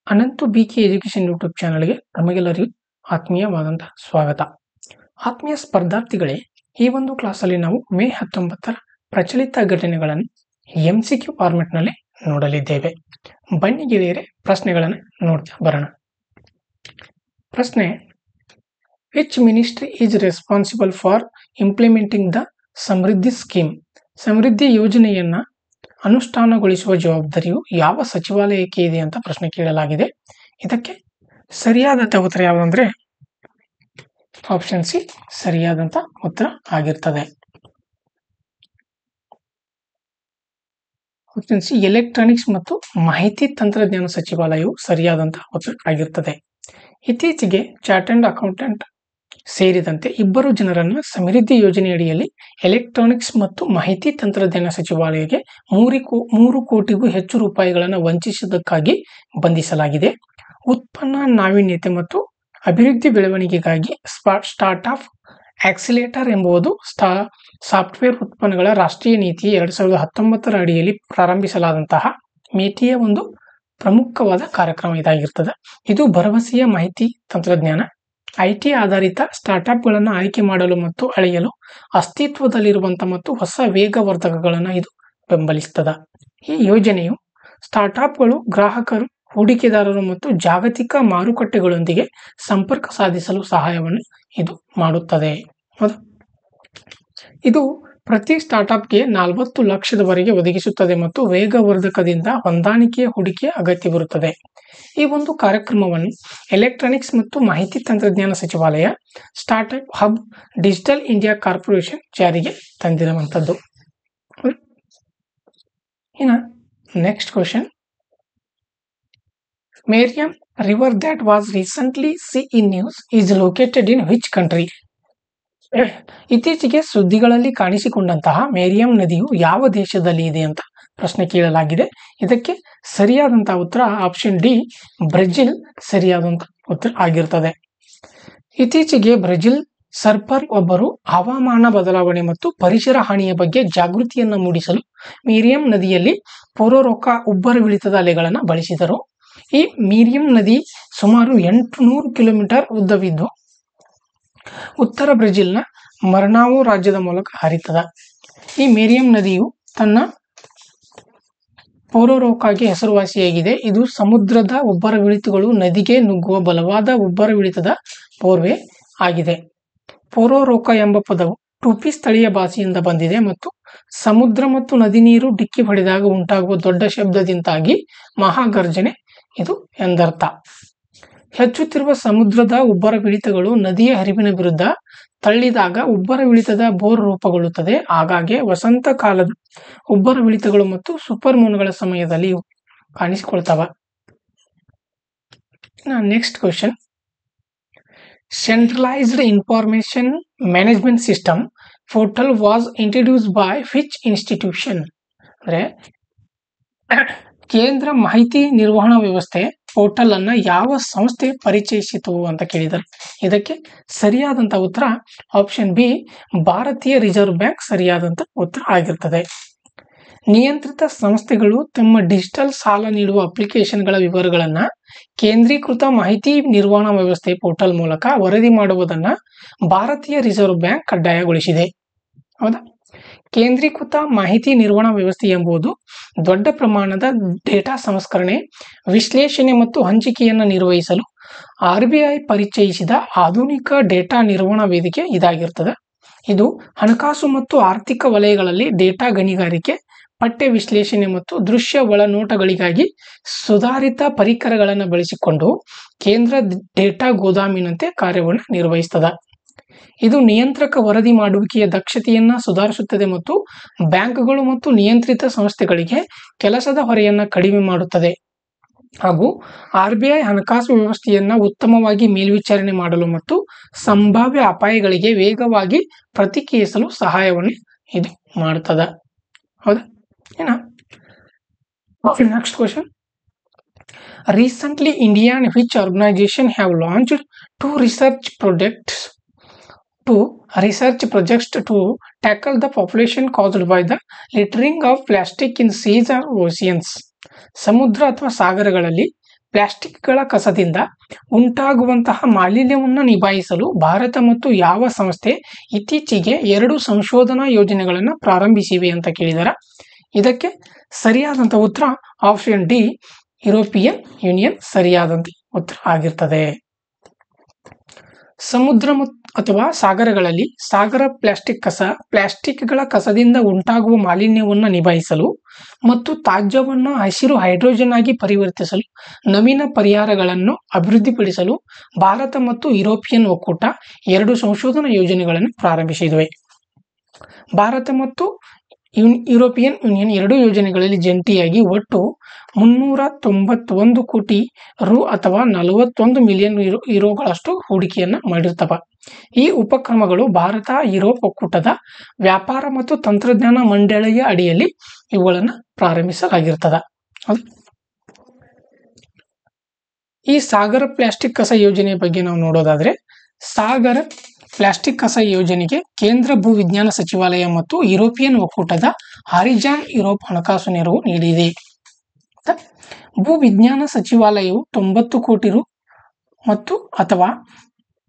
Ananthu BK education YouTube ಚಾನಲ್ಗೆ ತಮಗೆಲ್ಲರಿಗೂ ಆತ್ಮೀಯವಾದಂತಹ ಸ್ವಾಗತ. ಆತ್ಮೀಯ ಸ್ಪರ್ಧಾರ್ಥಿಗಳೇ, ಈ ಒಂದು ಕ್ಲಾಸಲ್ಲಿ ನಾವು ಮೇ 19ರ ಪ್ರಚಲಿತ ಘಟನೆಗಳನ್ನು MCQ ಫಾರ್ಮೆಟ್ನಲ್ಲಿ ನೋಡಲಿದ್ದೇವೆ. ಬನ್ನಿ ಗೆಳೆಯರೆ, ಪ್ರಶ್ನೆಗಳನ್ನು ನೋಡ್ತಾ ಬರೋಣ. ಪ್ರಶ್ನೆ: which ministry is responsible for implementing the Samriddhi scheme? Samriddhi ಯೋಜನೆಯನ್ನ ಅನುಷ್ಠಾನಗೊಳಿಸುವ ಜವಾಬ್ದಾರಿಯು ಯಾವ ಸಚಿವಾಲಯಕ್ಕೆ ಇದೆ ಅಂತ ಪ್ರಶ್ನೆ ಕೇಳಲಾಗಿದೆ. ಇದಕ್ಕೆ ಸರಿಯಾದಂತ ಉತ್ತರ ಯಾವುದಂದ್ರೆ ಆಪ್ಷನ್ ಸಿ ಸರಿಯಾದಂತ ಉತ್ತರ ಆಗಿರ್ತದೆ. ಆಪ್ಷನ್ ಸಿ ಎಲೆಕ್ಟ್ರಾನಿಕ್ಸ್ ಮತ್ತು ಮಾಹಿತಿ ತಂತ್ರಜ್ಞಾನ ಸಚಿವಾಲಯವು ಸರಿಯಾದಂತ ಉತ್ತರ ಆಗಿರ್ತದೆ. ಇತ್ತೀಚೆಗೆ ಚಾರ್ಟರ್ಡ್ ಅಕೌಂಟೆಂಟ್ ಸೇರಿದಂತೆ 2 ಜನರನ್ನು ಸಮೃದ್ಧಿ ಯೋಜನೆಯಡಿಯಲ್ಲಿ ಎಲೆಕ್ಟ್ರಾನಿಕ್ಸ್ ಮತ್ತು ಮಾಹಿತಿ ತಂತ್ರಜ್ಞಾನ ಸಚಿವಾಲಯಕ್ಕೆ 3 ಕೋಟಿಗೂ ಹೆಚ್ಚು ರೂಪಾಯಿಗಳನ್ನು ವಂಚಿಸಿದ್ದಕ್ಕಾಗಿ ಬಂಧಿಸಲಾಗಿದೆ. ಉತ್ಪನ್ನ ನಾವೀನ್ಯತೆ ಮತ್ತು ಅಭಿವೃದ್ಧಿ ಬೆಳವಣಿಗೆಗಾಗಿ ಸ್ಟಾರ್ಟ್ ಆಫ್ ಆಕ್ಸಿಲೇಟರ್ ಎಂಬುದು ಸಾಫ್ಟ್ವೇರ್ ಉತ್ಪನ್ನಗಳ ರಾಷ್ಟ್ರೀಯ ನೀತಿ 2019ರ ಅಡಿಯಲ್ಲಿ ಪ್ರಾರಂಭಿಸಲಾದಂತಹ ಮೇಟಿಯ ಒಂದು ಪ್ರಮುಖವಾದ ಕಾರ್ಯಕ್ರಮ ಇದಾಗಿರ್ತದೆ. ಇದು ಭರವಸೆಯ ಮಾಹಿತಿ ತಂತ್ರಜ್ಞಾನ IT ಆಧಾರಿತ ಸ್ಟಾರ್ಟ್ಅಪ್ಗಳನ್ನು ಆಯ್ಕೆ ಮಾಡಲು ಮತ್ತು ಅಳೆಯಲು ಅಸ್ತಿತ್ವದಲ್ಲಿರುವಂತಹ ಮತ್ತು ಹೊಸ ವೇಗವರ್ಧಕಗಳನ್ನು ಇದು ಬೆಂಬಲಿಸುತ್ತದೆ. ಈ ಯೋಜನೆಯು ಸ್ಟಾರ್ಟ್ಅಪ್ಗಳು ಗ್ರಾಹಕರು, ಹೂಡಿಕೆದಾರರು ಮತ್ತು ಜಾಗತಿಕ ಮಾರುಕಟ್ಟೆಗಳೊಂದಿಗೆ ಸಂಪರ್ಕ ಸಾಧಿಸಲು ಸಹಾಯವನ್ನು ಇದು ಮಾಡುತ್ತದೆ. ಹೌದಾ? ಇದು ಪ್ರತಿ ಸ್ಟಾರ್ಟ್ಅಪ್ಗೆ 40 ಲಕ್ಷದವರೆಗೆ ಒದಗಿಸುತ್ತದೆ ಮತ್ತು ವೇಗವರ್ಧಕದಿಂದ ಹೊಂದಾಣಿಕೆಯ ಹೂಡಿಕೆ ಅಗತ್ಯವಿರುತ್ತದೆ. ಈ ಒಂದು ಕಾರ್ಯಕ್ರಮವನ್ನು ಎಲೆಕ್ಟ್ರಾನಿಕ್ಸ್ ಮತ್ತು ಮಾಹಿತಿ ತಂತ್ರಜ್ಞಾನ ಸಚಿವಾಲಯ, startup hub, digital India corporation ಜಾರಿಗೆ ತಂದಿರುವಂಥದ್ದು. ಇನ್ನು ನೆಕ್ಸ್ಟ್ ಕ್ವೆಶ್ಚನ್: ಮೇರಿಯಂ river that was recently seen in news is located in which country? ಇತ್ತೀಚೆಗೆ ಸುದ್ದಿಗಳಲ್ಲಿ ಕಾಣಿಸಿಕೊಂಡಂತಹ ಮೇರಿಯಂ ನದಿಯು ಯಾವ ದೇಶದಲ್ಲಿ ಇದೆ ಅಂತ ಪ್ರಶ್ನೆ ಕೇಳಲಾಗಿದೆ. ಇದಕ್ಕೆ ಸರಿಯಾದಂತಹ ಉತ್ತರ ಆಪ್ಷನ್ ಡಿ ಬ್ರೆಜಿಲ್ ಸರಿಯಾದಂತಹ ಉತ್ತರ ಆಗಿರ್ತದೆ. ಇತ್ತೀಚೆಗೆ ಬ್ರೆಜಿಲ್ ಸರ್ಫರ್ ಒಬ್ಬರು ಹವಾಮಾನ ಬದಲಾವಣೆ ಮತ್ತು ಪರಿಸರ ಹಾನಿಯ ಬಗ್ಗೆ ಜಾಗೃತಿಯನ್ನು ಮೂಡಿಸಲು ಮೇರಿಯಂ ನದಿಯಲ್ಲಿ ಪೊರೊರೊಕಾ ಉಬ್ಬರವಿಳಿತದ ಅಲೆಗಳನ್ನು ಬಳಸಿದರು. ಈ ಮೇರಿಯಂ ನದಿ ಸುಮಾರು 800 ಕಿಲೋಮೀಟರ್ ಉದ್ದವಿದ್ದು ಉತ್ತರ ಬ್ರೆಜಿಲ್ನ ಮರಣಾವು ರಾಜ್ಯದ ಮೂಲಕ ಹರಿತದ. ಈ ಮೇರಿಯಂ ನದಿಯು ತನ್ನ ಪೊರೊರೊಕಾಗೆ ಹೆಸರುವಾಸಿಯಾಗಿದೆ. ಇದು ಸಮುದ್ರದ ಉಬ್ಬರವಿಳಿತಗಳು ನದಿಗೆ ನುಗ್ಗುವ ಬಲವಾದ ಉಬ್ಬರವಿಳಿತದ ಪೋರ್ವೆ ಆಗಿದೆ. ಪೊರೊರೊಕಾ ಎಂಬ ಪದವು ಟುಪಿ ಸ್ಥಳೀಯ ಭಾಷೆಯಿಂದ ಬಂದಿದೆ ಮತ್ತು ಸಮುದ್ರ ಮತ್ತು ನದಿ ನೀರು ಡಿಕ್ಕಿ ಹೊಡೆದಾಗ ಉಂಟಾಗುವ ದೊಡ್ಡ ಶಬ್ದದಿಂದಾಗಿ ಮಹಾಗರ್ಜನೆ ಇದು ಎಂದರ್ಥ. ಹೆಚ್ಚುತ್ತಿರುವ ಸಮುದ್ರದ ಉಬ್ಬರವಿಳಿತಗಳು ನದಿಯ ಹರಿವಿನ ವಿರುದ್ಧ ತಳ್ಳಿದಾಗ ಉಬ್ಬರವಿಳಿತದ ಬೋರ್ ರೂಪುಗೊಳ್ಳುತ್ತದೆ. ಆಗಾಗ್ಗೆ ವಸಂತ ಕಾಲದ ಉಬ್ಬರವಿಳಿತಗಳು ಮತ್ತು ಸೂಪರ್ ಮೂನ್ಗಳ ಸಮಯದಲ್ಲಿ ಕಾಣಿಸಿಕೊಳ್ತವೆ. Next question: centralized information management system portal was introduced by which institution? ಅಂದ್ರೆ ಕೇಂದ್ರ ಮಾಹಿತಿ ನಿರ್ವಹಣಾ ವ್ಯವಸ್ಥೆ ಪೋರ್ಟಲ್ ಅನ್ನ ಯಾವ ಸಂಸ್ಥೆ ಪರಿಚಯಿಸಿತು ಅಂತ ಕೇಳಿದರು. ಇದಕ್ಕೆ ಸರಿಯಾದಂತ ಉತ್ತರ ಆಪ್ಷನ್ ಬಿ ಭಾರತೀಯ ರಿಸರ್ವ್ ಬ್ಯಾಂಕ್ ಸರಿಯಾದಂತ ಉತ್ತರ ಆಗಿರ್ತದೆ. ನಿಯಂತ್ರಿತ ಸಂಸ್ಥೆಗಳು ತಮ್ಮ ಡಿಜಿಟಲ್ ಸಾಲ ನೀಡುವ ಅಪ್ಲಿಕೇಶನ್ಗಳ ವಿವರಗಳನ್ನ ಕೇಂದ್ರೀಕೃತ ಮಾಹಿತಿ ನಿರ್ವಹಣಾ ವ್ಯವಸ್ಥೆ ಪೋರ್ಟಲ್ ಮೂಲಕ ವರದಿ ಮಾಡುವುದನ್ನು ಭಾರತೀಯ ರಿಸರ್ವ್ ಬ್ಯಾಂಕ್ ಕಡ್ಡಾಯಗೊಳಿಸಿದೆ. ಹೌದಾ? ಕೇಂದ್ರೀಕೃತ ಮಾಹಿತಿ ನಿರ್ವಹಣಾ ವ್ಯವಸ್ಥೆ ಎಂಬುದು ದೊಡ್ಡ ಪ್ರಮಾಣದ ಡೇಟಾ ಸಂಸ್ಕರಣೆ, ವಿಶ್ಲೇಷಣೆ ಮತ್ತು ಹಂಚಿಕೆಯನ್ನು ನಿರ್ವಹಿಸಲು RBI ಪರಿಚಯಿಸಿದ ಆಧುನಿಕ ಡೇಟಾ ನಿರ್ವಹಣಾ ವೇದಿಕೆ ಇದಾಗಿರ್ತದೆ. ಇದು ಹಣಕಾಸು ಮತ್ತು ಆರ್ಥಿಕ ವಲಯಗಳಲ್ಲಿ ಡೇಟಾ ಗಣಿಗಾರಿಕೆ, ಪಠ್ಯ ವಿಶ್ಲೇಷಣೆ ಮತ್ತು ದೃಶ್ಯ ಒಳನೋಟಗಳಿಗಾಗಿ ಸುಧಾರಿತ ಪರಿಕರಗಳನ್ನು ಬಳಸಿಕೊಂಡು ಕೇಂದ್ರ ಡೇಟಾ ಗೋದಾಮಿನಂತೆ ಕಾರ್ಯವನ್ನು ನಿರ್ವಹಿಸುತ್ತದೆ. ಇದು ನಿಯಂತ್ರಕ ವರದಿ ಮಾಡುವಿಕೆಯ ದಕ್ಷತೆಯನ್ನ ಸುಧಾರಿಸುತ್ತದೆ ಮತ್ತು ಬ್ಯಾಂಕ್ಗಳು ಮತ್ತು ನಿಯಂತ್ರಿತ ಸಂಸ್ಥೆಗಳಿಗೆ ಕೆಲಸದ ಹೊರೆಯನ್ನ ಕಡಿಮೆ ಮಾಡುತ್ತದೆ ಹಾಗೂ RBI ಹಣಕಾಸು ವ್ಯವಸ್ಥೆಯನ್ನ ಉತ್ತಮವಾಗಿ ಮೇಲ್ವಿಚಾರಣೆ ಮಾಡಲು ಮತ್ತು ಸಂಭಾವ್ಯ ಅಪಾಯಗಳಿಗೆ ವೇಗವಾಗಿ ಪ್ರತಿಕ್ರಿಯಿಸಲು ಸಹಾಯವನ್ನು ಇದು ಮಾಡುತ್ತದೆ. ಹೌದಾ? Next question: recently India and which organization have launched two research projects to tackle the population caused by the littering of plastic in seas or oceans? ಸಮುದ್ರ ಅಥವಾ ಸಾಗರಗಳಲ್ಲಿ ಪ್ಲಾಸ್ಟಿಕ್ಗಳ ಕಸದಿಂದ ಉಂಟಾಗುವಂತಹ ಮಾಲಿನ್ಯವನ್ನು ನಿಭಾಯಿಸಲು ಭಾರತ ಮತ್ತು ಯಾವ ಸಂಸ್ಥೆ ಇತ್ತೀಚೆಗೆ 2 ಸಂಶೋಧನಾ ಯೋಜನೆಗಳನ್ನು ಪ್ರಾರಂಭಿಸಿವೆ ಅಂತ ಕೇಳಿದಾರೆ. ಇದಕ್ಕೆ ಸರಿಯಾದಂಥ ಉತ್ತರ ಆಪ್ಷನ್ ಡಿ, ಯುರೋಪಿಯನ್ ಯೂನಿಯನ್ ಸರಿಯಾದಂಥ ಉತ್ತರ ಆಗಿರ್ತದೆ. ಸಮುದ್ರ ಅಥವಾ ಸಾಗರಗಳಲ್ಲಿ ಸಾಗರ ಪ್ಲಾಸ್ಟಿಕ್ಗಳ ಕಸದಿಂದ ಉಂಟಾಗುವ ಮಾಲಿನ್ಯವನ್ನು ನಿಭಾಯಿಸಲು ಮತ್ತು ತ್ಯಾಜ್ಯವನ್ನು ಹಸಿರು ಹೈಡ್ರೋಜನ್ ಆಗಿ ಪರಿವರ್ತಿಸಲು ನವೀನ ಪರಿಹಾರಗಳನ್ನು ಅಭಿವೃದ್ಧಿಪಡಿಸಲು ಭಾರತ ಮತ್ತು ಯುರೋಪಿಯನ್ ಒಕ್ಕೂಟ 2 ಸಂಶೋಧನಾ ಯೋಜನೆಗಳನ್ನು ಪ್ರಾರಂಭಿಸಿವೆ. ಭಾರತ ಮತ್ತು ಯುರೋಪಿಯನ್ ಯೂನಿಯನ್ 2 ಯೋಜನೆಗಳಲ್ಲಿ ಜಂಟಿಯಾಗಿ ಒಟ್ಟು 391 ಕೋಟಿ ರು ಅಥವಾ 41 ಮಿಲಿಯನ್ ಯುರೋಗಳಷ್ಟು ಹೂಡಿಕೆಯನ್ನು ಮಾಡಿರ್ತವೆ. ಈ ಉಪಕ್ರಮಗಳು ಭಾರತ ಯುರೋಪ್ ಒಕ್ಕೂಟದ ವ್ಯಾಪಾರ ಮತ್ತು ತಂತ್ರಜ್ಞಾನ ಮಂಡಳಿಯ ಅಡಿಯಲ್ಲಿ ಇವುಗಳನ್ನು ಪ್ರಾರಂಭಿಸಲಾಗಿರ್ತದೆ. ಈ ಸಾಗರ ಪ್ಲಾಸ್ಟಿಕ್ ಕಸ ಯೋಜನೆಯ ಬಗ್ಗೆ ನಾವು ನೋಡೋದಾದ್ರೆ, ಸಾಗರ ಪ್ಲಾಸ್ಟಿಕ್ ಕಸ ಯೋಜನೆಗೆ ಕೇಂದ್ರ ಭೂವಿಜ್ಞಾನ ಸಚಿವಾಲಯ ಮತ್ತು ಯುರೋಪಿಯನ್ ಒಕ್ಕೂಟದ ಹಾರಿಜಾನ್ ಯುರೋಪ್ ಹಣಕಾಸು ನೆರವು ನೀಡಿದೆ. ಭೂವಿಜ್ಞಾನ ಸಚಿವಾಲಯವು 90 ಕೋಟಿ ರು ಮತ್ತು ಅಥವಾ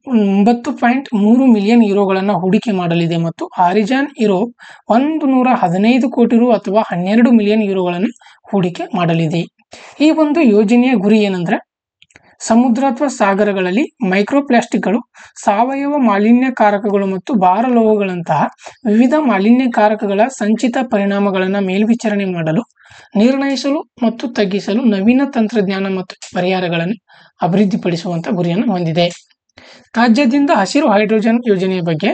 9.3 ಮಿಲಿಯನ್ ಯುರೋಗಳನ್ನು ಹೂಡಿಕೆ ಮಾಡಲಿದೆ ಮತ್ತು ಹಾರಿಜಾನ್ ಯುರೋಪ್ 115 ಕೋಟಿ ರು ಅಥವಾ 12 ಮಿಲಿಯನ್ ಯುರೋಗಳನ್ನು ಹೂಡಿಕೆ ಮಾಡಲಿದೆ. ಈ ಒಂದು ಯೋಜನೆಯ ಗುರಿ ಏನಂದ್ರೆ, ಸಮುದ್ರ ಅಥವಾ ಸಾಗರಗಳಲ್ಲಿ ಮೈಕ್ರೋಪ್ಲಾಸ್ಟಿಕ್ಗಳು, ಸಾವಯವ ಮಾಲಿನ್ಯಕಾರಕಗಳು ಮತ್ತು ಭಾರಲೋಹಗಳಂತಹ ವಿವಿಧ ಮಾಲಿನ್ಯಕಾರಕಗಳ ಸಂಚಿತ ಪರಿಣಾಮಗಳನ್ನು ಮೇಲ್ವಿಚಾರಣೆ ಮಾಡಲು, ನಿರ್ಣಯಿಸಲು ಮತ್ತು ತಗ್ಗಿಸಲು ನವೀನ ತಂತ್ರಜ್ಞಾನ ಮತ್ತು ಪರಿಹಾರಗಳನ್ನು ಅಭಿವೃದ್ಧಿಪಡಿಸುವಂತ ಗುರಿಯನ್ನು ಹೊಂದಿದೆ. ತ್ಯಾಜ್ಯದಿಂದ ಹಸಿರು ಹೈಡ್ರೋಜನ್ ಯೋಜನೆಯ ಬಗ್ಗೆ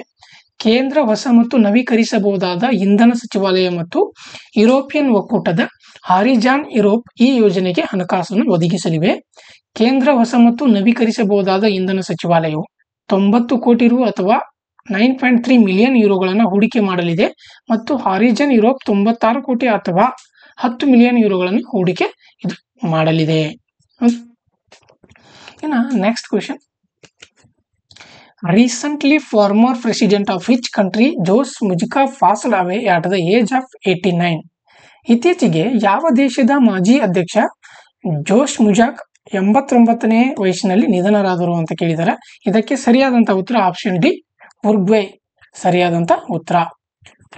ಕೇಂದ್ರ ಹೊಸ ಮತ್ತು ನವೀಕರಿಸಬಹುದಾದ ಇಂಧನ ಸಚಿವಾಲಯ ಮತ್ತು ಯುರೋಪಿಯನ್ ಒಕ್ಕೂಟದ ಹಾರಿಜಾನ್ ಯುರೋಪ್ ಈ ಯೋಜನೆಗೆ ಹಣಕಾಸನ್ನು ಒದಗಿಸಲಿವೆ. ಕೇಂದ್ರ ಹೊಸ ಮತ್ತು ನವೀಕರಿಸಬಹುದಾದ ಇಂಧನ ಸಚಿವಾಲಯವು 90 ಕೋಟಿ ರು ಅಥವಾ 9.3 ಮಿಲಿಯನ್ ಯುರೋಗಳನ್ನು ಹೂಡಿಕೆ ಮಾಡಲಿದೆ ಮತ್ತು ಹಾರಿಜಾನ್ ಯುರೋಪ್ 96 ಕೋಟಿ ಅಥವಾ 10 ಮಿಲಿಯನ್ ಯುರೋಗಳನ್ನು ಹೂಡಿಕೆ ಇದು ಮಾಡಲಿದೆ. ಇನ್ನು next question, recently former president of which country Jose Mujica passed away at the age of 89? ಇತ್ತೀಚೆಗೆ ಯಾವ ದೇಶದ ಮಾಜಿ ಅಧ್ಯಕ್ಷ ಜೋಶ್ ಮುಜಾಕ್ 89ನೇ ವಯಸ್ಸಿನಲ್ಲಿ ನಿಧನರಾದರು ಅಂತ ಕೇಳಿದ್ದಾರೆ. ಇದಕ್ಕೆ ಸರಿಯಾದಂತ ಉತ್ತರ ಆಪ್ಷನ್ ಡಿ, ಉರುಗ್ವೆ ಸರಿಯಾದಂತ ಉತ್ತರ.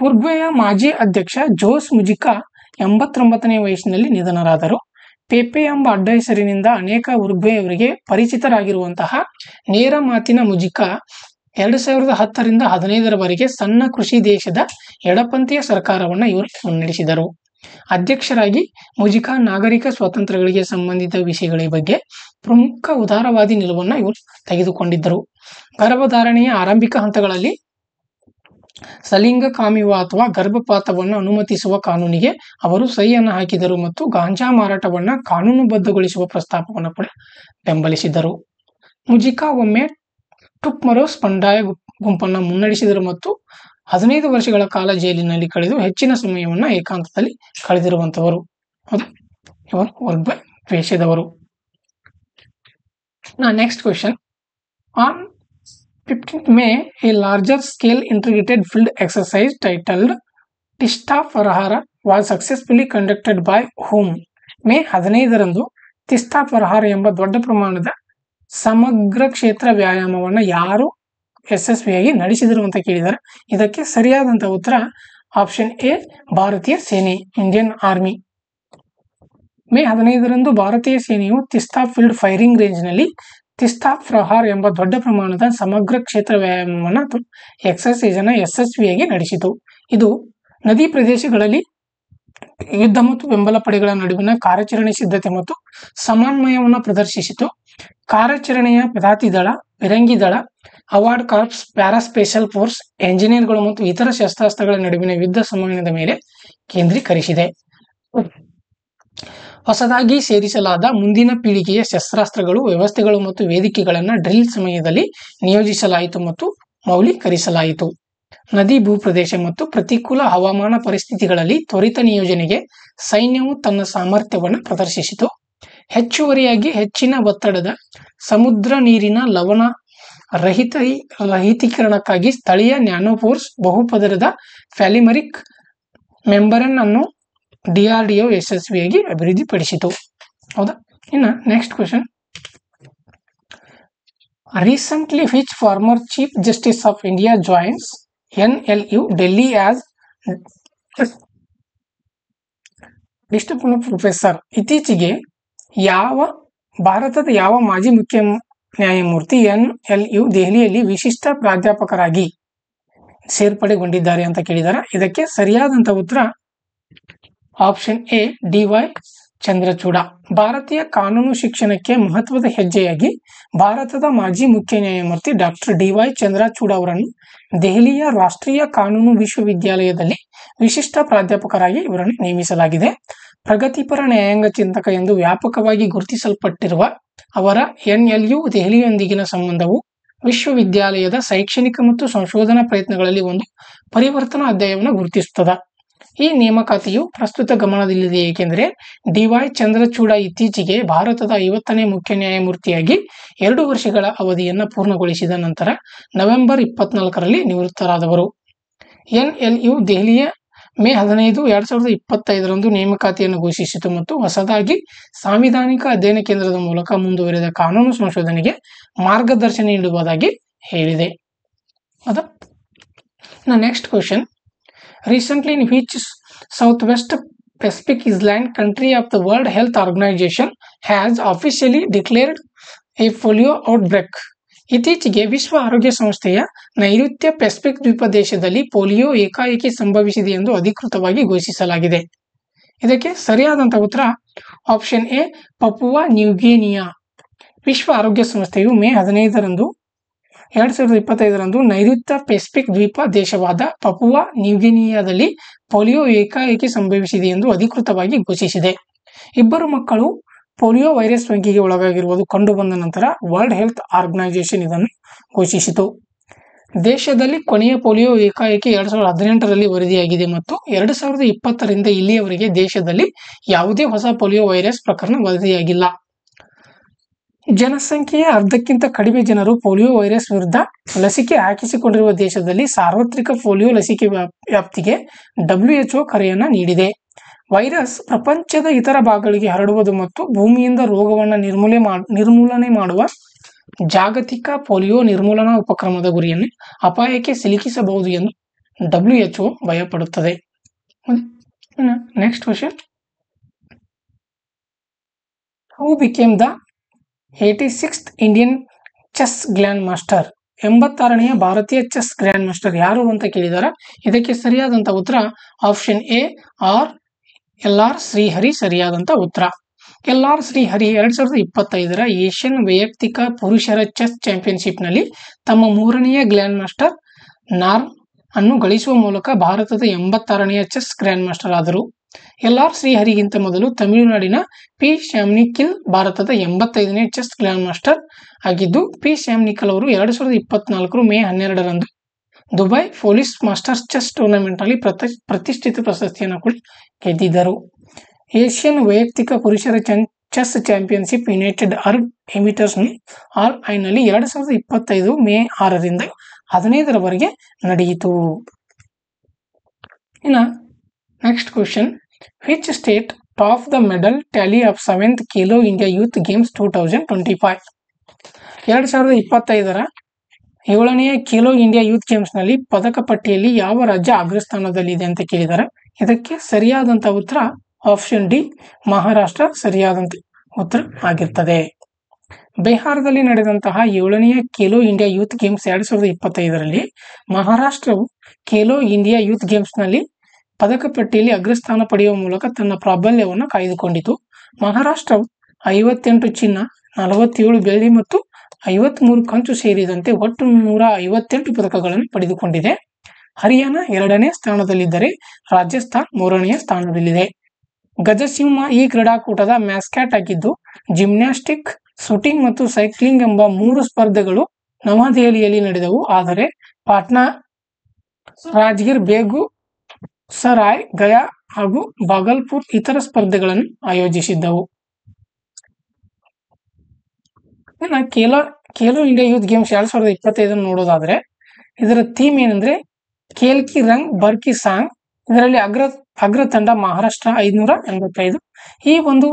ಉರುಗ್ವೆಯ ಮಾಜಿ ಅಧ್ಯಕ್ಷ ಜೋಸ್ ಮುಜಿಕಾ 89ನೇ ವಯಸ್ಸಿನಲ್ಲಿ ನಿಧನರಾದರು. ಪೇಪೆ ಎಂಬ ಅಡ್ಡ ಹೆಸರಿನಿಂದ ಅನೇಕ ಉರುಗ್ವೆಯವರಿಗೆ ಪರಿಚಿತರಾಗಿರುವಂತಹ ನೇರ ಮಾತಿನ ಮುಜಿಕಾ 2010ರಿಂದ 15ರವರೆಗೆ ಸಣ್ಣ ಕೃಷಿ ದೇಶದ ಎಡಪಂಥೀಯ ಸರ್ಕಾರವನ್ನು ಇವರು ಮುನ್ನಡೆಸಿದರು. ಅಧ್ಯಕ್ಷರಾಗಿ ಮುಜಿಕಾ ನಾಗರಿಕ ಸ್ವಾತಂತ್ರ್ಯಗಳಿಗೆ ಸಂಬಂಧಿತ ವಿಷಯಗಳ ಬಗ್ಗೆ ಪ್ರಮುಖ ಉದಾರವಾದಿ ನಿಲುವನ್ನು ಇವರು ತೆಗೆದುಕೊಂಡಿದ್ದರು. ಗರ್ಭಧಾರಣೆಯ ಆರಂಭಿಕ ಹಂತಗಳಲ್ಲಿ ಸಲಿಂಗಕಾಮಿ ಅಥವಾ ಗರ್ಭಪಾತವನ್ನು ಅನುಮತಿಸುವ ಕಾನೂನಿಗೆ ಅವರು ಸಹಿಯನ್ನು ಹಾಕಿದರು ಮತ್ತು ಗಾಂಜಾ ಮಾರಾಟವನ್ನು ಕಾನೂನುಬದ್ಧಗೊಳಿಸುವ ಪ್ರಸ್ತಾಪವನ್ನು ಕೂಡ ಬೆಂಬಲಿಸಿದರು. ಮುಜಿಕಾ ಒಮ್ಮೆ ಟುಕ್ಮರೋಸ್ ಬಂಡಾಯ ಗುಂಪನ್ನು ಮುನ್ನಡೆಸಿದರು ಮತ್ತು 15 ವರ್ಷಗಳ ಕಾಲ ಜೈಲಿನಲ್ಲಿ ಕಳೆದು ಹೆಚ್ಚಿನ ಸಮಯವನ್ನು ಏಕಾಂತದಲ್ಲಿ ಕಳೆದಿರುವಂತವರು. ಇವರು ಉರುಗ್ವೆ ದೇಶದವರು. Next question, on 15th May, a larger scale integrated field exercise titled Tista Farahara was successfully conducted by whom? ಮೇ 15ರಂದು ತಿಸ್ತಾ ಫರಹಾರ ಎಂಬ ದೊಡ್ಡ ಪ್ರಮಾಣದ ಸಮಗ್ರ ಕ್ಷೇತ್ರ ವ್ಯಾಯಾಮವನ್ನು ಯಾರು ಯಶಸ್ವಿಯಾಗಿ ನಡೆಸಿದರು ಅಂತ ಕೇಳಿದ್ದಾರೆ. ಇದಕ್ಕೆ ಸರಿಯಾದಂತ ಉತ್ತರ ಆಪ್ಷನ್ ಎ, ಭಾರತೀಯ ಸೇನೆ, ಇಂಡಿಯನ್ ಆರ್ಮಿ. ಮೇ 15ರಂದು ಭಾರತೀಯ ಸೇನೆಯು ತಿಸ್ತಾ ಫೀಲ್ಡ್ ಫೈರಿಂಗ್ ರೇಂಜ್ನಲ್ಲಿ ತಿಸ್ತಾ ಪ್ರಹಾರ್ ಎಂಬ ದೊಡ್ಡ ಪ್ರಮಾಣದ ಸಮಗ್ರ ಕ್ಷೇತ್ರ ವ್ಯಾಯಾಮವನ್ನು ಎಕ್ಸರ್ಸೈಸ್ ಅನ್ನು ಯಶಸ್ವಿಯಾಗಿ ನಡೆಸಿತು. ಇದು ನದಿ ಪ್ರದೇಶಗಳಲ್ಲಿ ಯುದ್ಧ ಮತ್ತು ಬೆಂಬಲ ಪಡೆಗಳ ನಡುವಿನ ಕಾರ್ಯಾಚರಣೆ ಸಿದ್ಧತೆ ಮತ್ತು ಸಮನ್ವಯವನ್ನು ಪ್ರದರ್ಶಿಸಿತು. ಕಾರ್ಯಾಚರಣೆಯ ಪದಾತಿ ದಳ, ಫಿರಂಗಿ ದಳ, ಅವಾರ್ಡ್ ಕಾರ್ಪ್ಸ್, ಪ್ಯಾರಾಸ್ಪೇಷಲ್ ಫೋರ್ಸ್, ಎಂಜಿನಿಯರ್ಗಳು ಮತ್ತು ಇತರ ಶಸ್ತ್ರಾಸ್ತ್ರಗಳ ನಡುವಿನ ಯುದ್ಧ ಸಂವಹನದ ಮೇಲೆ ಕೇಂದ್ರೀಕರಿಸಿದೆ. ಹೊಸದಾಗಿ ಸೇರಿಸಲಾದ ಮುಂದಿನ ಪೀಳಿಗೆಯ ಶಸ್ತ್ರಾಸ್ತ್ರಗಳು, ವ್ಯವಸ್ಥೆಗಳು ಮತ್ತು ವೇದಿಕೆಗಳನ್ನು ಡ್ರಿಲ್ ಸಮಯದಲ್ಲಿ ನಿಯೋಜಿಸಲಾಯಿತು ಮತ್ತು ಮೌಲ್ಯೀಕರಿಸಲಾಯಿತು. ನದಿ ಭೂಪ್ರದೇಶ ಮತ್ತು ಪ್ರತಿಕೂಲ ಹವಾಮಾನ ಪರಿಸ್ಥಿತಿಗಳಲ್ಲಿ ತ್ವರಿತ ನಿಯೋಜನೆಗೆ ಸೈನ್ಯವು ತನ್ನ ಸಾಮರ್ಥ್ಯವನ್ನು ಪ್ರದರ್ಶಿಸಿತು. ಹೆಚ್ಚುವರಿಯಾಗಿ ಹೆಚ್ಚಿನ ಒತ್ತಡದ ಸಮುದ್ರ ನೀರಿನ ಲವಣ ರಹಿತೀಕರಣಕ್ಕಾಗಿ ಸ್ಥಳೀಯ ನ್ಯಾನೋಫೋರ್ಸ್ ಬಹುಪದರದ ಫ್ಯಾಲಿಮರಿಕ್ ಮೆಂಬರನ್ ಅನ್ನು DRDO ಯಶಸ್ವಿಯಾಗಿ ಅಭಿವೃದ್ಧಿಪಡಿಸಿತು. ಹೌದಾ? ಇನ್ನು next question, recently which former chief justice of India joins NLU Delhi as district professor? ಇತ್ತೀಚೆಗೆ ಭಾರತದ ಯಾವ ಮಾಜಿ ಮುಖ್ಯ ನ್ಯಾಯಮೂರ್ತಿ NLU ದೆಹಲಿಯಲ್ಲಿ ವಿಶಿಷ್ಟ ಪ್ರಾಧ್ಯಾಪಕರಾಗಿ ಸೇರ್ಪಡೆಗೊಂಡಿದ್ದಾರೆ ಅಂತ ಕೇಳಿದ್ದಾರೆ. ಇದಕ್ಕೆ ಸರಿಯಾದಂತ ಉತ್ತರ ಆಪ್ಷನ್ ಎ DY ಚಂದ್ರಚೂಡ. ಭಾರತೀಯ ಕಾನೂನು ಶಿಕ್ಷಣಕ್ಕೆ ಮಹತ್ವದ ಹೆಜ್ಜೆಯಾಗಿ ಭಾರತದ ಮಾಜಿ ಮುಖ್ಯ ನ್ಯಾಯಮೂರ್ತಿ ಡಾಕ್ಟರ್ DY ಚಂದ್ರಚೂಡ ಅವರನ್ನು ದೆಹಲಿಯ ರಾಷ್ಟ್ರೀಯ ಕಾನೂನು ವಿಶ್ವವಿದ್ಯಾಲಯದಲ್ಲಿ ವಿಶಿಷ್ಟ ಪ್ರಾಧ್ಯಾಪಕರಾಗಿ ಇವರನ್ನು ನೇಮಿಸಲಾಗಿದೆ. ಪ್ರಗತಿಪರ ನ್ಯಾಯಾಂಗ ಚಿಂತಕ ಎಂದು ವ್ಯಾಪಕವಾಗಿ ಗುರುತಿಸಲ್ಪಟ್ಟಿರುವ ಅವರ NLU ದೆಹಲಿಯೊಂದಿಗಿನ ಸಂಬಂಧವು ವಿಶ್ವವಿದ್ಯಾಲಯದ ಶೈಕ್ಷಣಿಕ ಮತ್ತು ಸಂಶೋಧನಾ ಪ್ರಯತ್ನಗಳಲ್ಲಿ ಒಂದು ಪರಿವರ್ತನಾ ಅಧ್ಯಾಯವನ್ನು ಗುರುತಿಸುತ್ತದೆ. ಈ ನೇಮಕಾತಿಯು ಪ್ರಸ್ತುತ ಗಮನದಲ್ಲಿದೆ, ಏಕೆಂದರೆ DY ಚಂದ್ರಚೂಡ ಇತ್ತೀಚೆಗೆ ಭಾರತದ 50ನೇ ಮುಖ್ಯ ನ್ಯಾಯಮೂರ್ತಿಯಾಗಿ 2 ವರ್ಷಗಳ ಅವಧಿಯನ್ನು ಪೂರ್ಣಗೊಳಿಸಿದ ನಂತರ ನವೆಂಬರ್ 24ರಲ್ಲಿ ನಿವೃತ್ತರಾದವರು. NLU ದೆಹಲಿಯ ಮೇ 15, 2025ರಂದು ನೇಮಕಾತಿಯನ್ನು ಘೋಷಿಸಿತು ಮತ್ತು ಹೊಸದಾಗಿ ಸಾಂವಿಧಾನಿಕ ಅಧ್ಯಯನ ಕೇಂದ್ರದ ಮೂಲಕ ಮುಂದುವರೆದ ಕಾನೂನು ಸಂಶೋಧನೆಗೆ ಮಾರ್ಗದರ್ಶನ ನೀಡುವುದಾಗಿ ಹೇಳಿದೆ. Next question, recently in which Southwest Pacific Island country of the World Health Organization has officially declared a polio outbreak? ಇತ್ತೀಚೆಗೆ ವಿಶ್ವ ಆರೋಗ್ಯ ಸಂಸ್ಥೆಯ ನೈಋತ್ಯ ಪೆಸಿಫಿಕ್ ದ್ವೀಪ ದೇಶದಲ್ಲಿ ಪೋಲಿಯೋ ಏಕಾಏಕಿ ಸಂಭವಿಸಿದೆ ಎಂದು ಅಧಿಕೃತವಾಗಿ ಘೋಷಿಸಲಾಗಿದೆ. ಇದಕ್ಕೆ ಸರಿಯಾದಂತ ಉತ್ತರ ಆಪ್ಷನ್ ಎ ಪಪುವಾ ನ್ಯೂಗಿನಿಯಾ. ವಿಶ್ವ ಆರೋಗ್ಯ ಸಂಸ್ಥೆಯು ಮೇ 15, 2025ರಂದು ನೈಋತ್ಯ ಪೆಸಿಫಿಕ್ ದ್ವೀಪ ದೇಶವಾದ ಪಪುವಾ ನ್ಯೂಗಿನಿಯಾದಲ್ಲಿ ಪೋಲಿಯೋ ಏಕಾಏಕಿ ಸಂಭವಿಸಿದೆ ಎಂದು ಅಧಿಕೃತವಾಗಿ ಘೋಷಿಸಿದೆ. 2 ಮಕ್ಕಳು ಪೋಲಿಯೋ ವೈರಸ್ ಸೋಂಕಿಗೆ ಒಳಗಾಗಿರುವುದು ಕಂಡುಬಂದ ನಂತರ ವರ್ಲ್ಡ್ ಹೆಲ್ತ್ ಆರ್ಗನೈಸೇಷನ್ ಇದನ್ನು ಘೋಷಿಸಿತು. ದೇಶದಲ್ಲಿ ಕೊನೆಯ ಪೋಲಿಯೋ ಏಕಾಏಕಿ 2018ರಲ್ಲಿ ವರದಿಯಾಗಿದೆ ಮತ್ತು 2020ರಿಂದ ಇಲ್ಲಿಯವರೆಗೆ ದೇಶದಲ್ಲಿ ಯಾವುದೇ ಹೊಸ ಪೋಲಿಯೋ ವೈರಸ್ ಪ್ರಕರಣ ವರದಿಯಾಗಿಲ್ಲ. ಜನಸಂಖ್ಯೆಯ ಅರ್ಧಕ್ಕಿಂತ ಕಡಿಮೆ ಜನರು ಪೋಲಿಯೋ ವೈರಸ್ ವಿರುದ್ಧ ಲಸಿಕೆ ಹಾಕಿಸಿಕೊಂಡಿರುವ ದೇಶದಲ್ಲಿ ಸಾರ್ವತ್ರಿಕ ಪೋಲಿಯೋ ಲಸಿಕೆ ವ್ಯಾಪ್ತಿಗೆ WHO ಕರೆಯನ್ನ ನೀಡಿದೆ. ವೈರಸ್ ಪ್ರಪಂಚದ ಇತರ ಭಾಗಗಳಿಗೆ ಹರಡುವುದು ಮತ್ತು ಭೂಮಿಯಿಂದ ರೋಗವನ್ನು ನಿರ್ಮೂಲನೆ ಮಾಡುವ ಜಾಗತಿಕ ಪೋಲಿಯೋ ನಿರ್ಮೂಲನಾ ಉಪಕ್ರಮದ ಗುರಿಯನ್ನು ಅಪಾಯಕ್ಕೆ ಸಿಲುಕಿಸಬಹುದು ಎಂದು WHO ಭಯಪಡುತ್ತದೆ. Next question, who became the 86th Indian chess grandmaster? 86ನೇ ಭಾರತೀಯ ಚೆಸ್ ಗ್ರ್ಯಾಂಡ್ ಮಾಸ್ಟರ್ ಯಾರು ಅಂತ ಕೇಳಿದಾರೆ. ಇದಕ್ಕೆ ಸರಿಯಾದಂತ ಉತ್ತರ ಆಪ್ಷನ್ ಎ LR ಶ್ರೀಹರಿ ಸರಿಯಾದಂತ ಉತ್ತರ. LR ಶ್ರೀಹರಿ 2025ರ ಏಷ್ಯನ್ ವೈಯಕ್ತಿಕ ಪುರುಷರ ಚೆಸ್ ಚಾಂಪಿಯನ್ಶಿಪ್ನಲ್ಲಿ ತಮ್ಮ 3ನೇ ಗ್ರ್ಯಾಂಡ್ ಮಾಸ್ಟರ್ ನಾರ್ಮ್ ಅನ್ನು ಗಳಿಸುವ ಮೂಲಕ ಭಾರತದ 86ನೇ ಚೆಸ್ ಗ್ರ್ಯಾಂಡ್ ಮಾಸ್ಟರ್ ಆದರು. LR ಶ್ರೀಹರಿಗಿಂತ ಮೊದಲು ತಮಿಳುನಾಡಿನ P ಶ್ಯಾಮ್ನಿಕಲ್ ಭಾರತದ 85ನೇ ಚೆಸ್ ಗ್ರ್ಯಾಂಡ್ ಮಾಸ್ಟರ್ ಆಗಿದ್ದು, P ಶ್ಯಾಮ್ನಿಕಲ್ ಅವರು 2024 May 12ರಂದು Dubai police masters chess tournament ನಲ್ಲಿ ಪ್ರತಿಷ್ಠಿತ ಪ್ರಶಸ್ತಿಯನ್ನು ಕೂಡ ಗೆದ್ದಿದ್ದರು. ಏಷ್ಯನ್ ವೈಯಕ್ತಿಕ ಪುರುಷರ chess championship United Arab Emirates all ಐನಲ್ಲಿ 2025 May 6ರಿಂದ 15ರವರೆಗೆ ನಡೆಯಿತು. ಇನ್ನು next question, which state top the medal Tally of 7th Khelo India youth games 2025? 2025ರ 7ನೇ Khelo India youth games ನಲ್ಲಿ ಪದಕ ಪಟ್ಟಿಯಲ್ಲಿ ಯಾವ ರಾಜ್ಯ ಅಗ್ರಸ್ಥಾನದಲ್ಲಿದೆ ಅಂತ ಕೇಳಿದ್ದಾರೆ. ಇದಕ್ಕೆ ಸರಿಯಾದಂತ ಉತ್ತರ ಆಪ್ಷನ್ ಡಿ ಮಹಾರಾಷ್ಟ್ರ ಸರಿಯಾದಂತ ಉತ್ತರ ಆಗಿರ್ತದೆ. ಬಿಹಾರದಲ್ಲಿ ನಡೆದಂತಹ 7ನೇ ಖೇಲೋ ಇಂಡಿಯಾ ಯೂತ್ ಗೇಮ್ಸ್ 2025ರಲ್ಲಿ ಮಹಾರಾಷ್ಟ್ರವು ಖೇಲೋ ಇಂಡಿಯಾ ಯೂತ್ ಗೇಮ್ಸ್ ನಲ್ಲಿ ಪದಕ ಪಟ್ಟಿಯಲ್ಲಿ ಅಗ್ರಸ್ಥಾನ ಪಡೆಯುವ ಮೂಲಕ ತನ್ನ ಪ್ರಾಬಲ್ಯವನ್ನು ಕಾಯ್ದುಕೊಂಡಿತು. ಮಹಾರಾಷ್ಟ್ರವು 58 ಚಿನ್ನ, 47 ಬೆಳ್ಳಿ ಮತ್ತು 53 ಕಂಚು ಸೇರಿದಂತೆ ಒಟ್ಟು 158 ಪದಕಗಳನ್ನು ಪಡೆದುಕೊಂಡಿದೆ. ಹರಿಯಾಣ 2ನೇ ಸ್ಥಾನದಲ್ಲಿದ್ದರೆ ರಾಜಸ್ಥಾನ್ 3ನೇ ಸ್ಥಾನದಲ್ಲಿದೆ. ಗಜಸಿಂಹ ಈ ಕ್ರೀಡಾಕೂಟದ ಮ್ಯಾಸ್ಕಾಟ್ ಆಗಿದ್ದು, ಜಿಮ್ನಾಸ್ಟಿಕ್, ಶೂಟಿಂಗ್ ಮತ್ತು ಸೈಕ್ಲಿಂಗ್ ಎಂಬ 3 ಸ್ಪರ್ಧೆಗಳು ನವದೆಹಲಿಯಲ್ಲಿ ನಡೆದವು. ಆದರೆ ಪಾಟ್ನಾ, ರಾಜ್ಗಿರ್, ಬೇಗುಸರಾಯ್, ಗಯಾ ಹಾಗೂ ಭಾಗಲ್ಪುರ್ ಇತರ ಸ್ಪರ್ಧೆಗಳನ್ನು ಆಯೋಜಿಸಿದ್ದವು. ಖೇಲೋ ಇಂಡಿಯಾ ಯೂತ್ ಗೇಮ್ಸ್ 2025 ನೋಡೋದಾದ್ರೆ ಇದರ ಥೀಮ್ ಏನಂದ್ರೆ ಖೇಲ್ ಕಿ ರಂಗ್ ಬರ್ ಕಿ ಸಾಂಗ್. ಇದರಲ್ಲಿ ಅಗ್ರ ತಂಡ ಮಹಾರಾಷ್ಟ್ರ 585. ಈ ಒಂದು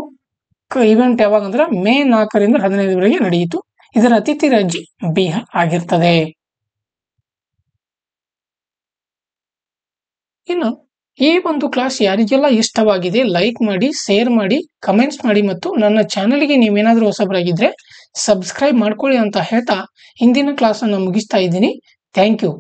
ಇವೆಂಟ್ ಯಾವಾಗ ಅಂದ್ರೆ ಮೇ 4ರಿಂದ 15ರವರೆಗೆ ನಡೆಯಿತು. ಇದರ ಅತಿಥಿ ರಾಜ್ಯ ಬಿಹಾರ್ ಆಗಿರ್ತದೆ. ಇನ್ನು ಈ ಒಂದು ಕ್ಲಾಸ್ ಯಾರಿಗೆಲ್ಲ ಇಷ್ಟವಾಗಿದೆ ಲೈಕ್ ಮಾಡಿ, ಶೇರ್ ಮಾಡಿ, ಕಮೆಂಟ್ಸ್ ಮಾಡಿ ಮತ್ತು ನನ್ನ ಚಾನಲ್ಗೆ ನೀವೇನಾದರೂ ಹೊಸಬರಾಗಿದ್ರೆ ಸಬ್ಸ್ಕ್ರೈಬ್ ಮಾಡ್ಕೊಳ್ಳಿ ಅಂತ ಹೇಳ್ತಾ ಇಂದಿನ ಕ್ಲಾಸನ್ನು ಮುಗಿಸ್ತಾ ಇದ್ದೀನಿ. Thank you.